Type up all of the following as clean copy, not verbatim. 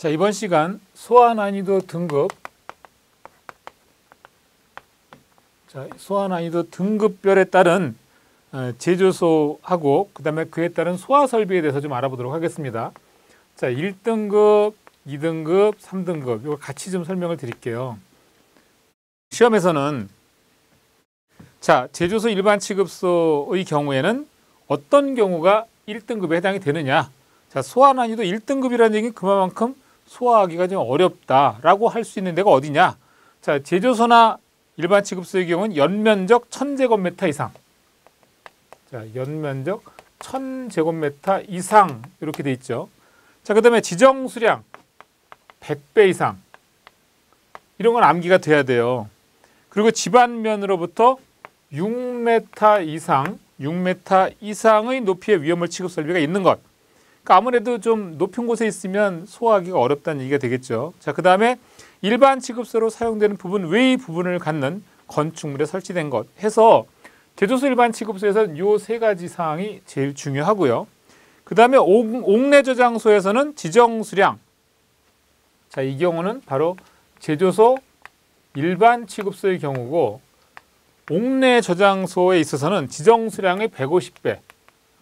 자, 이번 시간 소화 난이도 등급, 소화 난이도 등급별에 따른 제조소하고 그다음에 그에 따른 소화 설비에 대해서 좀 알아보도록 하겠습니다. 자, 1등급, 2등급, 3등급 이거 같이 좀 설명을 드릴게요. 시험에서는 자, 제조소 일반 취급소의 경우에는 어떤 경우가 1등급에 해당이 되느냐? 자, 소화 난이도 1등급이라는 얘기는 그만큼 소화하기가 좀 어렵다라고 할 수 있는 데가 어디냐? 자, 제조소나 일반 취급소의 경우는 연면적 1000제곱미터 이상. 자, 연면적 1000제곱미터 이상 이렇게 돼 있죠. 자, 그다음에 지정 수량 100배 이상. 이런 건 암기가 돼야 돼요. 그리고 집안면으로부터 6m 이상, 6m 이상의 높이의 위험물 취급 설비가 있는 것. 그러니까 아무래도 좀 높은 곳에 있으면 소화하기가 어렵다는 얘기가 되겠죠. 자, 그다음에 일반 취급소로 사용되는 부분 외의 부분을 갖는 건축물에 설치된 것 해서 제조소 일반 취급소에서는 요 세 가지 사항이 제일 중요하고요. 그다음에 옥내 저장소에서는 지정 수량. 자, 이 경우는 바로 제조소 일반 취급소의 경우고 옥내 저장소에 있어서는 지정 수량의 150배.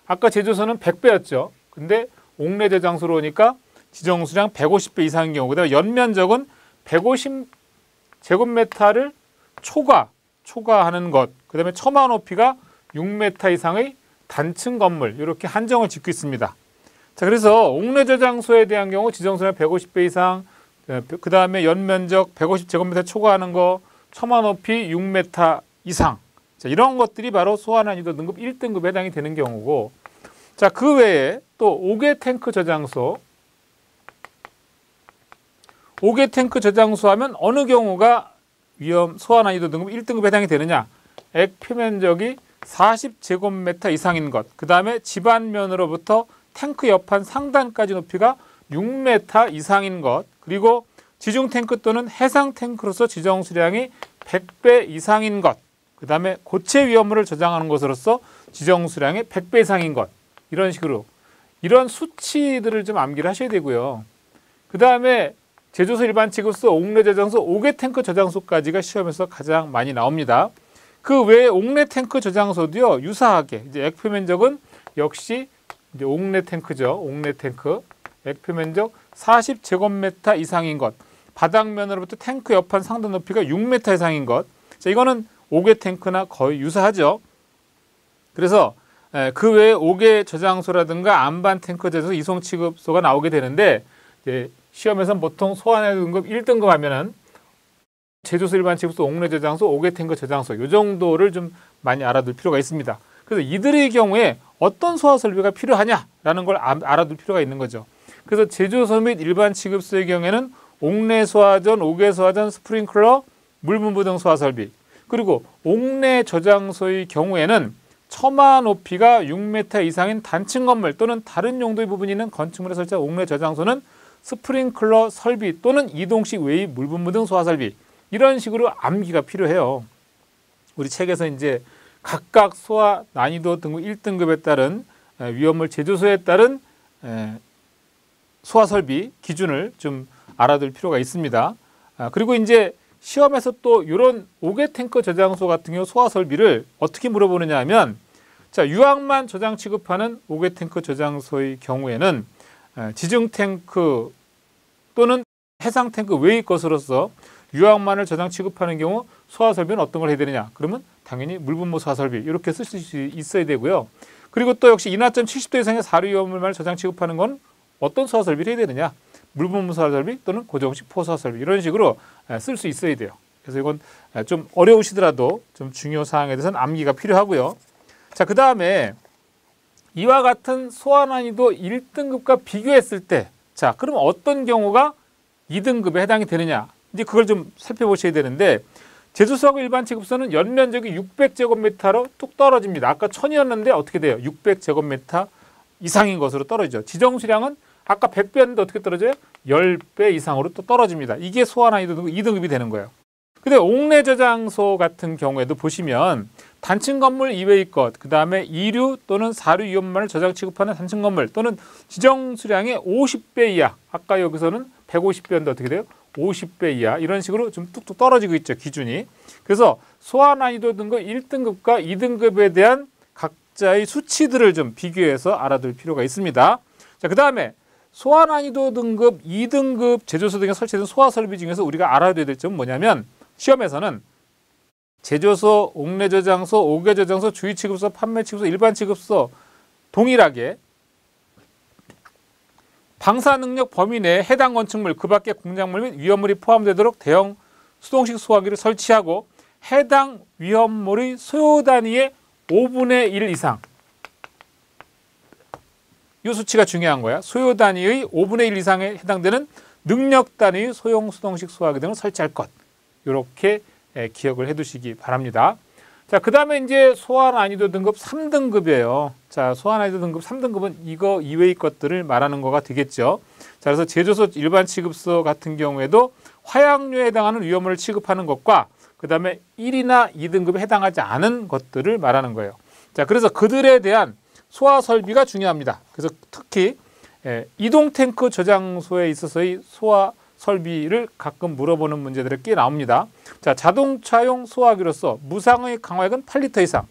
아까 제조소는 100배였죠. 근데 옥내 저장소로 오니까 지정 수량 150배 이상인 경우, 그다음에 연면적은 150제곱미터를 초과하는 것, 그다음에 처마 높이가 6m 이상의 단층 건물 이렇게 한정을 짓고 있습니다. 자, 그래서 옥내 저장소에 대한 경우 지정 수량 150배 이상, 그다음에 연면적 150제곱미터 초과하는 거, 처마 높이 6m 이상. 자, 이런 것들이 바로 소화 난이도 등급 1등급에 해당이 되는 경우고, 자, 그 외에 또 옥외 탱크 저장소. 옥외 탱크 저장소 하면 어느 경우가 소화 난이도 등급 1등급에 해당이 되느냐? 액 표면적이 40제곱미터 이상인 것. 그 다음에 집안면으로부터 탱크 옆판 상단까지 높이가 6m 이상인 것. 그리고 지중 탱크 또는 해상 탱크로서 지정 수량이 100배 이상인 것. 그 다음에 고체 위험물을 저장하는 것으로서 지정 수량의 100배 이상인 것. 이런 식으로 이런 수치들을 좀 암기를 하셔야 되고요. 그 다음에 제조소 일반 취급소, 옥내 저장소, 옥외 탱크 저장소까지가 시험에서 가장 많이 나옵니다. 그 외에 옥내 탱크 저장소도요, 유사하게 이제 액 표면적은 역시 이제 옥내 탱크죠. 옥내 탱크 액 표면적 40제곱미터 이상인 것, 바닥면으로부터 탱크 옆판 상단 높이가 6m 이상인 것. 자, 이거는 옥외 탱크나 거의 유사하죠. 그래서 그 외에 옥외 저장소라든가 안반 탱크 저장소, 이송 취급소가 나오게 되는데, 이제 시험에서는 보통 소화 난이도 등급 1등급 하면은 제조소 일반 취급소, 옥내 저장소, 옥외 탱크 저장소 이 정도를 좀 많이 알아둘 필요가 있습니다. 그래서 이들의 경우에 어떤 소화 설비가 필요하냐라는 걸 알아둘 필요가 있는 거죠. 그래서 제조소 및 일반 취급소의 경우에는 옥내 소화전, 옥외 소화전, 스프링클러, 물분부 등 소화 설비. 그리고 옥내 저장소의 경우에는 처마 높이가 6m 이상인 단층 건물 또는 다른 용도의 부분이 있는 건축물에 설치한 옥내 저장소는 스프링클러 설비 또는 이동식 외의 물분부 등 소화 설비. 이런 식으로 암기가 필요해요. 우리 책에서 이제 각각 소화 난이도 등급 1등급에 따른 위험물 제조소에 따른 소화 설비 기준을 좀 알아둘 필요가 있습니다. 그리고 이제 시험에서 또 이런 옥외 탱크 저장소 같은 경우 소화 설비를 어떻게 물어보느냐 하면, 자, 유황만 저장 취급하는 옥외 탱크 저장소의 경우에는 지중 탱크 또는 해상 탱크 외의 것으로서 유황만을 저장 취급하는 경우 소화 설비는 어떤 걸 해야 되느냐? 그러면 당연히 물분무 소화 설비 이렇게 쓸 수 있어야 되고요. 그리고 또 역시 인하점 70도 이상의 사료 위험물만을 저장 취급하는 건 어떤 소화 설비를 해야 되느냐? 물분무 소화 설비 또는 고정식 포소화 설비 이런 식으로 쓸 수 있어야 돼요. 그래서 이건 좀 어려우시더라도 좀 중요 사항에 대해서는 암기가 필요하고요. 자, 그 다음에 이와 같은 소화 난이도 1등급과 비교했을 때, 자, 그럼 어떤 경우가 2등급에 해당이 되느냐? 이제 그걸 좀 살펴보셔야 되는데, 제조소하고 일반 취급소는 연면적이 600제곱미터로 뚝 떨어집니다. 아까 1000이었는데 어떻게 돼요? 600제곱미터 이상인 것으로 떨어지죠. 지정 수량은 아까 100배였는데 어떻게 떨어져요? 10배 이상으로 또 떨어집니다. 이게 소화 난이도 2등급이 되는 거예요. 근데 옥내 저장소 같은 경우에도 보시면 단층 건물 이외의 것, 그 다음에 2류 또는 4류 위험만을 저장 취급하는 단층 건물 또는 지정 수량의 50배 이하, 아까 여기서는 150배인데 어떻게 돼요? 50배 이하, 이런 식으로 좀 뚝뚝 떨어지고 있죠, 기준이. 그래서 소화 난이도 등급 1등급과 2등급에 대한 각자의 수치들을 좀 비교해서 알아둘 필요가 있습니다. 자, 그 다음에 소화 난이도 등급 2등급 제조소 등에 설치된 소화 설비 중에서 우리가 알아둬야 될 점은 뭐냐면, 시험에서는 제조소, 옥내 저장소, 옥외 저장소, 주의 취급소, 판매 취급소, 일반 취급소 동일하게 방사 능력 범위 내에 해당 건축물, 그 밖의 공작물 및 위험물이 포함되도록 대형 수동식 소화기를 설치하고 해당 위험물의 소요 단위의 5분의 1 이상, 이 수치가 중요한 거야. 소요 단위의 5분의 1 이상에 해당되는 능력 단위의 소형 수동식 소화기 등을 설치할 것. 이렇게 기억을 해두시기 바랍니다. 자, 그 다음에 이제 소화 난이도 등급 3등급이에요. 자, 소화 난이도 등급 3등급은 이거 이외의 것들을 말하는 거가 되겠죠. 자, 그래서 제조소 일반 취급소 같은 경우에도 화약류에 해당하는 위험물을 취급하는 것과 그 다음에 1이나 2등급에 해당하지 않은 것들을 말하는 거예요. 자, 그래서 그들에 대한 소화 설비가 중요합니다. 그래서 특히 이동 탱크 저장소에 있어서의 소화 설비를 가끔 물어보는 문제들이 꽤 나옵니다. 자, 자동차용 소화기로서 무상의 강화액은 8리터 이상,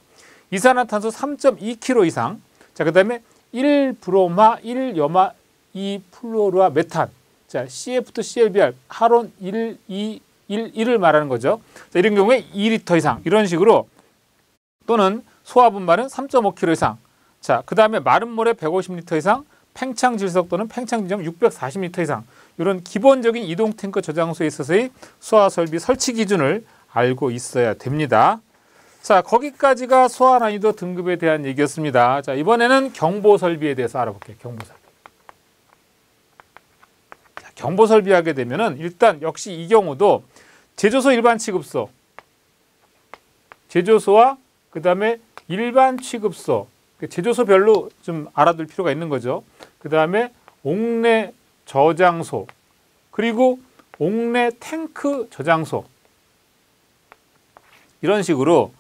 이산화탄소 3.2kg 이상, 자, 그 다음에 1브로마, 1염화, 2플로르와 메탄, 자, CF2, CLBR, 하론 1, 2, 1을 말하는 거죠. 자, 이런 경우에 2리터 이상, 이런 식으로, 또는 소화 분말은 3.5kg 이상, 자, 그 다음에 마른 모래 150리터 이상, 팽창 질석 또는 팽창 지점 640리터 이상, 이런 기본적인 이동 탱크 저장소에 있어서의 소화 설비 설치 기준을 알고 있어야 됩니다. 자, 거기까지가 소화 난이도 등급에 대한 얘기였습니다. 자, 이번에는 경보 설비에 대해서 알아볼게요. 경보 설비. 자, 경보 설비 하게 되면은 일단 역시 이 경우도 제조소 일반 취급소, 제조소와 그 다음에 일반 취급소, 제조소별로 좀 알아둘 필요가 있는 거죠. 그 다음에 옥내 저장소, 그리고 옥내 탱크 저장소, 이런 식으로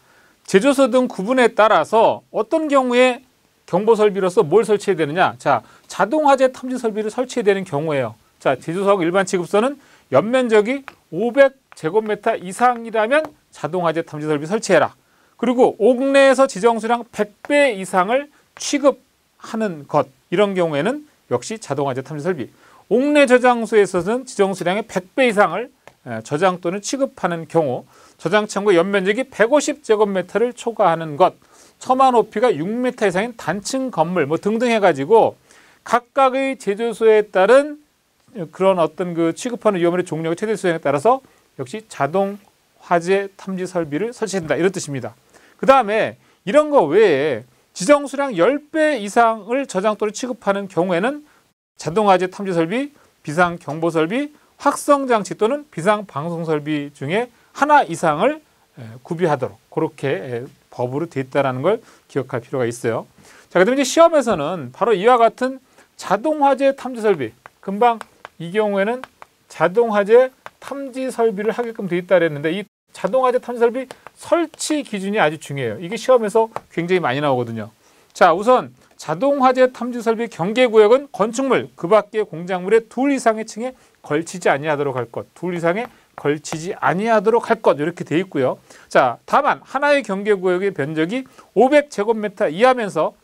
제조소 등 구분에 따라서 어떤 경우에 경보 설비로서 뭘 설치해야 되느냐. 자, 자동 화재 탐지 설비를 설치해야 되는 경우예요. 자, 제조소하고 일반 취급소는 연면적이 500제곱미터 이상이라면 자동 화재 탐지 설비 설치해라. 그리고 옥내에서 지정 수량 100배 이상을 취급하는 것, 이런 경우에는 역시 자동 화재 탐지 설비. 옥내 저장소에서는 지정 수량의 100배 이상을 저장 또는 취급하는 경우, 저장 창고의 연면적이 150제곱미터를 초과하는 것, 처마 높이가 6m 이상인 단층 건물 뭐 등등 해가지고 각각의 제조소에 따른 그런 어떤 그 취급하는 위험물의 종류와 최대 수량에 따라서 역시 자동 화재 탐지 설비를 설치한다, 이런 뜻입니다. 그 다음에 이런 거 외에 지정 수량 10배 이상을 저장 또는 취급하는 경우에는 자동 화재 탐지 설비, 비상 경보 설비, 확성 장치 또는 비상 방송 설비 중에 하나 이상을 구비하도록 그렇게 법으로 돼 있다는 걸 기억할 필요가 있어요. 자, 그다음에 이제 시험에서는 바로 이와 같은 자동 화재 탐지 설비, 금방 이 경우에는 자동 화재 탐지 설비를 하게끔 돼 있다 그랬는데, 이 자동 화재 탐지 설비 설치 기준이 아주 중요해요. 이게 시험에서 굉장히 많이 나오거든요. 자, 우선 자동 화재 탐지 설비 경계 구역은 건축물, 그 밖의 공작물의 2 이상의 층에 걸치지 아니하도록 할 것, 2 이상에 걸치지 아니하도록 할 것, 이렇게 돼 있고요. 자, 다만 하나의 경계 구역의 면적이 500제곱미터 이하면서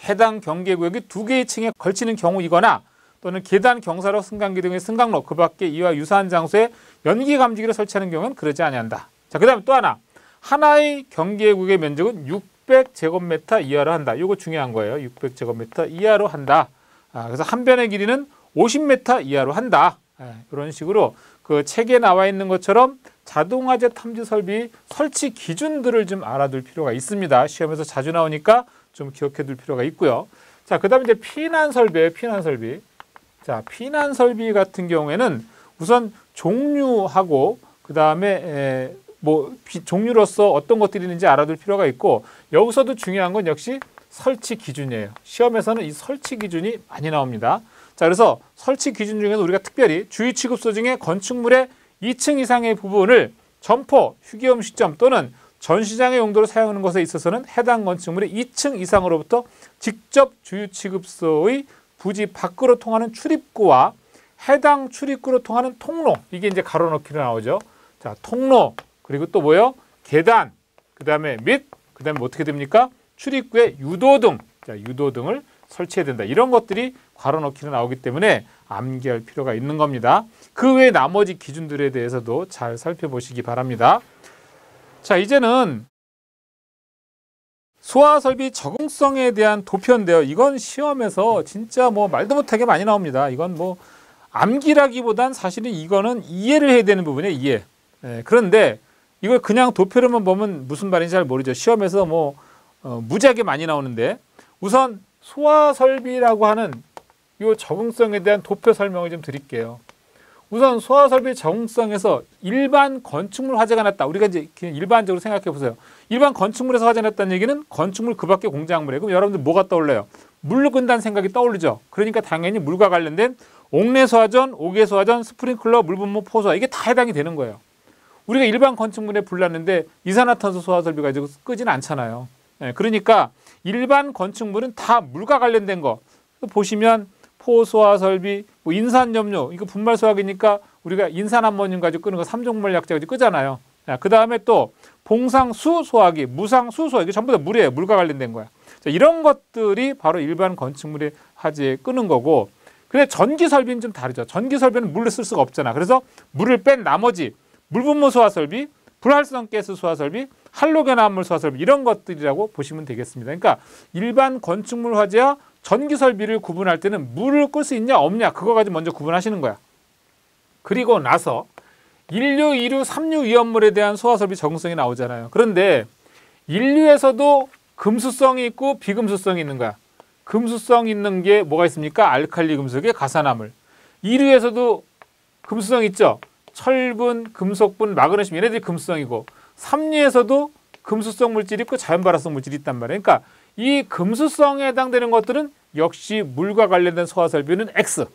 해당 경계 구역이 2개의 층에 걸치는 경우이거나 또는 계단, 경사로, 승강기 등의 승강로, 그 밖에 이와 유사한 장소에 연기 감지기를 설치하는 경우는 그러지 아니한다. 자, 그 다음에 또 하나의 경계 구역의 면적은 600제곱미터 이하로 한다. 이거 중요한 거예요. 600제곱미터 이하로 한다. 그래서 한 변의 길이는 50m 이하로 한다. 이런 식으로 그 책에 나와 있는 것처럼 자동 화재 탐지 설비 설치 기준들을 좀 알아둘 필요가 있습니다. 시험에서 자주 나오니까 좀 기억해 둘 필요가 있고요. 자, 그다음에 이제 피난 설비예요. 피난 설비. 자, 피난 설비 같은 경우에는 우선 종류하고 그다음에 뭐 종류로서 어떤 것들이 있는지 알아둘 필요가 있고, 여기서도 중요한 건 역시 설치 기준이에요. 시험에서는 이 설치 기준이 많이 나옵니다. 자, 그래서 설치 기준 중에서 우리가 특별히 주의 취급소 중에 건축물의 2층 이상의 부분을 점포, 휴게용 시점 또는 전시장의 용도로 사용하는 것에 있어서는 해당 건축물의 2층 이상으로부터 직접 주유취급소의 부지 밖으로 통하는 출입구와 해당 출입구로 통하는 통로, 이게 이제 가로 넣기로 나오죠. 자, 통로, 그리고 또 뭐요? 계단, 그 다음에 어떻게 됩니까? 출입구에 유도등, 자, 유도등을 설치해야 된다. 이런 것들이 괄호 넣기로 나오기 때문에 암기할 필요가 있는 겁니다. 그 외 나머지 기준들에 대해서도 잘 살펴보시기 바랍니다. 자, 이제는 소화설비 적응성에 대한 도표인데요. 이건 시험에서 진짜 뭐 말도 못하게 많이 나옵니다. 이건 뭐 암기라기보단 사실은 이거는 이해를 해야 되는 부분이에요. 이해. 그런데 이걸 그냥 도표로만 보면 무슨 말인지 잘 모르죠. 시험에서 뭐 무지하게 많이 나오는데, 우선 소화설비라고 하는 이 적응성에 대한 도표 설명을 좀 드릴게요. 우선 소화설비 적응성에서 일반 건축물 화재가 났다. 우리가 이제 그냥 일반적으로 생각해 보세요. 일반 건축물에서 화재 났다는 얘기는 건축물 그 밖에 공작물이에요. 그럼 여러분들 뭐가 떠올라요? 물로 끈다는 생각이 떠오르죠. 그러니까 당연히 물과 관련된 옥내소화전, 옥외소화전, 스프링클러, 물분무, 포소화, 이게 다 해당이 되는 거예요. 우리가 일반 건축물에 불 났는데 이산화탄소 소화설비 가지고 끄지는 않잖아요. 그러니까 일반 건축물은 다 물과 관련된 거 보시면 포소화설비, 뭐 인산염료, 이거 분말소화기니까 우리가 인산암모늄 가지고 끄는 거 삼중물 약재 가지고 끄잖아요. 그 다음에 또 봉상수 소화기, 무상수 소화기, 전부 다 물이에요. 물과 관련된 거야. 자, 이런 것들이 바로 일반 건축물의 화재에 끄는 거고, 근데 전기설비는 좀 다르죠. 전기설비는 물을 쓸 수가 없잖아. 그래서 물을 뺀 나머지 물분무 소화설비, 불활성 가스 소화설비, 할로겐 화합물 소화설비, 이런 것들이라고 보시면 되겠습니다. 그러니까 일반 건축물 화재와 전기설비를 구분할 때는 물을 끌 수 있냐 없냐, 그거 가지고 먼저 구분하시는 거야. 그리고 나서 1류, 2류, 3류 위험물에 대한 소화설비 적응성이 나오잖아요. 그런데 1류에서도 금수성이 있고 비금수성이 있는 거야. 금수성 있는 게 뭐가 있습니까? 알칼리 금속의 가산화물. 2류에서도 금수성 있죠. 철분, 금속분, 마그네슘, 얘네들이 금수성이고, 3류에서도 금수성 물질이 있고 자연발화성 물질이 있단 말이에요. 그러니까 이 금수성에 해당되는 것들은 역시 물과 관련된 소화설비는 X.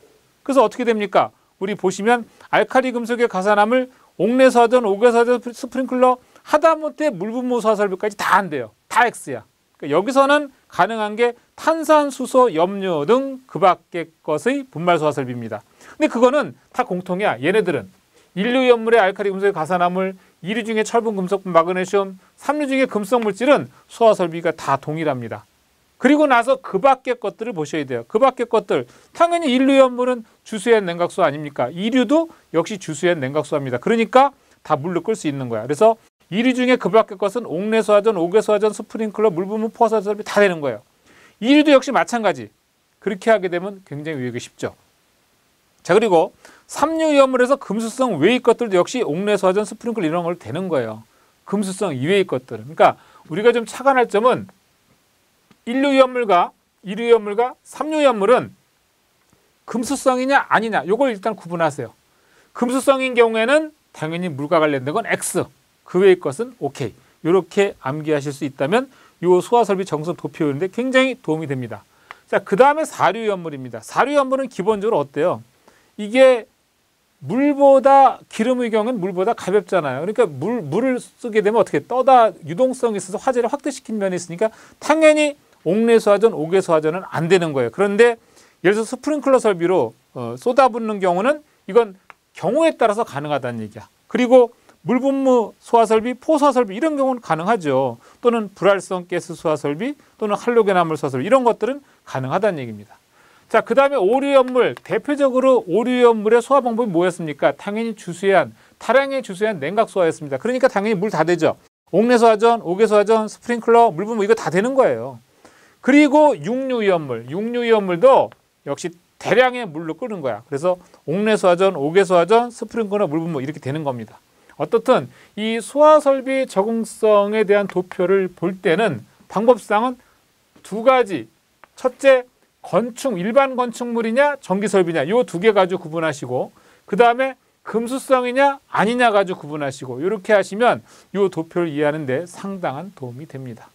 그래서 어떻게 됩니까? 우리 보시면 알칼리 금속의 가산화물, 옥내소화전, 옥외소화전, 스프링클러, 하다못해 물분무 소화설비까지 다 안 돼요. 다 X야. 그러니까 여기서는 가능한 게 탄산수소, 염료 등 그 밖의 것의 분말소화설비입니다. 근데 그거는 다 공통이야. 얘네들은 1류 염물의 알칼리 금속의 가산화물, 2류 중에 철분, 금속분, 마그네슘, 3류 중에 금속 물질은 소화설비가 다 동일합니다. 그리고 나서 그 밖의 것들을 보셔야 돼요. 그 밖의 것들, 당연히 1류 염물은 주수연 냉각수화 아닙니까? 2류도 역시 주수연 냉각수화입니다. 그러니까 다 물로 끌 수 있는 거야. 그래서 2류 중에 그 밖의 것은 옥내소화전, 옥외소화전, 스프링클러, 물분무, 포화설비 다 되는 거예요. 2류도 역시 마찬가지. 그렇게 하게 되면 굉장히 외우기 쉽죠. 자, 그리고 3류 위험물에서 금수성 외의 것들도 역시 옥내소화전, 스프링클러 이런 걸 되는 거예요. 금수성 이외의 것들은. 그러니까 우리가 좀 착안할 점은 1류 위험물과 2류 위험물과 3류 위험물은 금수성이냐 아니냐, 요걸 일단 구분하세요. 금수성인 경우에는 당연히 물과 관련된 건 X, 그 외의 것은 OK. 이렇게 암기하실 수 있다면 이 소화설비 정성 도표인데 굉장히 도움이 됩니다. 자, 그 다음에 4류 위험물입니다. 4류 위험물은 기본적으로 어때요? 이게 물보다, 기름의 경우는 물보다 가볍잖아요. 그러니까 물을 쓰게 되면 어떻게 떠다 유동성이 있어서 화재를 확대시킨 면이 있으니까 당연히 옥내소화전, 옥외소화전은 안 되는 거예요. 그런데 예를 들어서 스프링클러 설비로 쏟아붓는 경우는 이건 경우에 따라서 가능하다는 얘기야. 그리고 물분무 소화설비, 포소화설비 이런 경우는 가능하죠. 또는 불활성 가스 소화설비 또는 할로겐 화합물 소화설비 이런 것들은 가능하다는 얘기입니다. 자, 그 다음에 오류연물, 대표적으로 오류연물의 소화 방법이 뭐였습니까? 당연히 주수연, 다량의 주수연 냉각소화였습니다. 그러니까 당연히 물 다 되죠. 옥내소화전, 옥외소화전, 스프링클러, 물분무 이거 다 되는 거예요. 그리고 육류위험물, 육류위험물도 역시 대량의 물로 끓는 거야. 그래서 옥내소화전, 옥외소화전, 스프링클러, 물분무 이렇게 되는 겁니다. 어떻든 이 소화설비 적응성에 대한 도표를 볼 때는 방법상은 두 가지. 첫째, 일반 건축물이냐 전기설비냐 이 두 개 가지고 구분하시고, 그 다음에 금수성이냐 아니냐 가지고 구분하시고, 이렇게 하시면 이 도표를 이해하는 데 상당한 도움이 됩니다.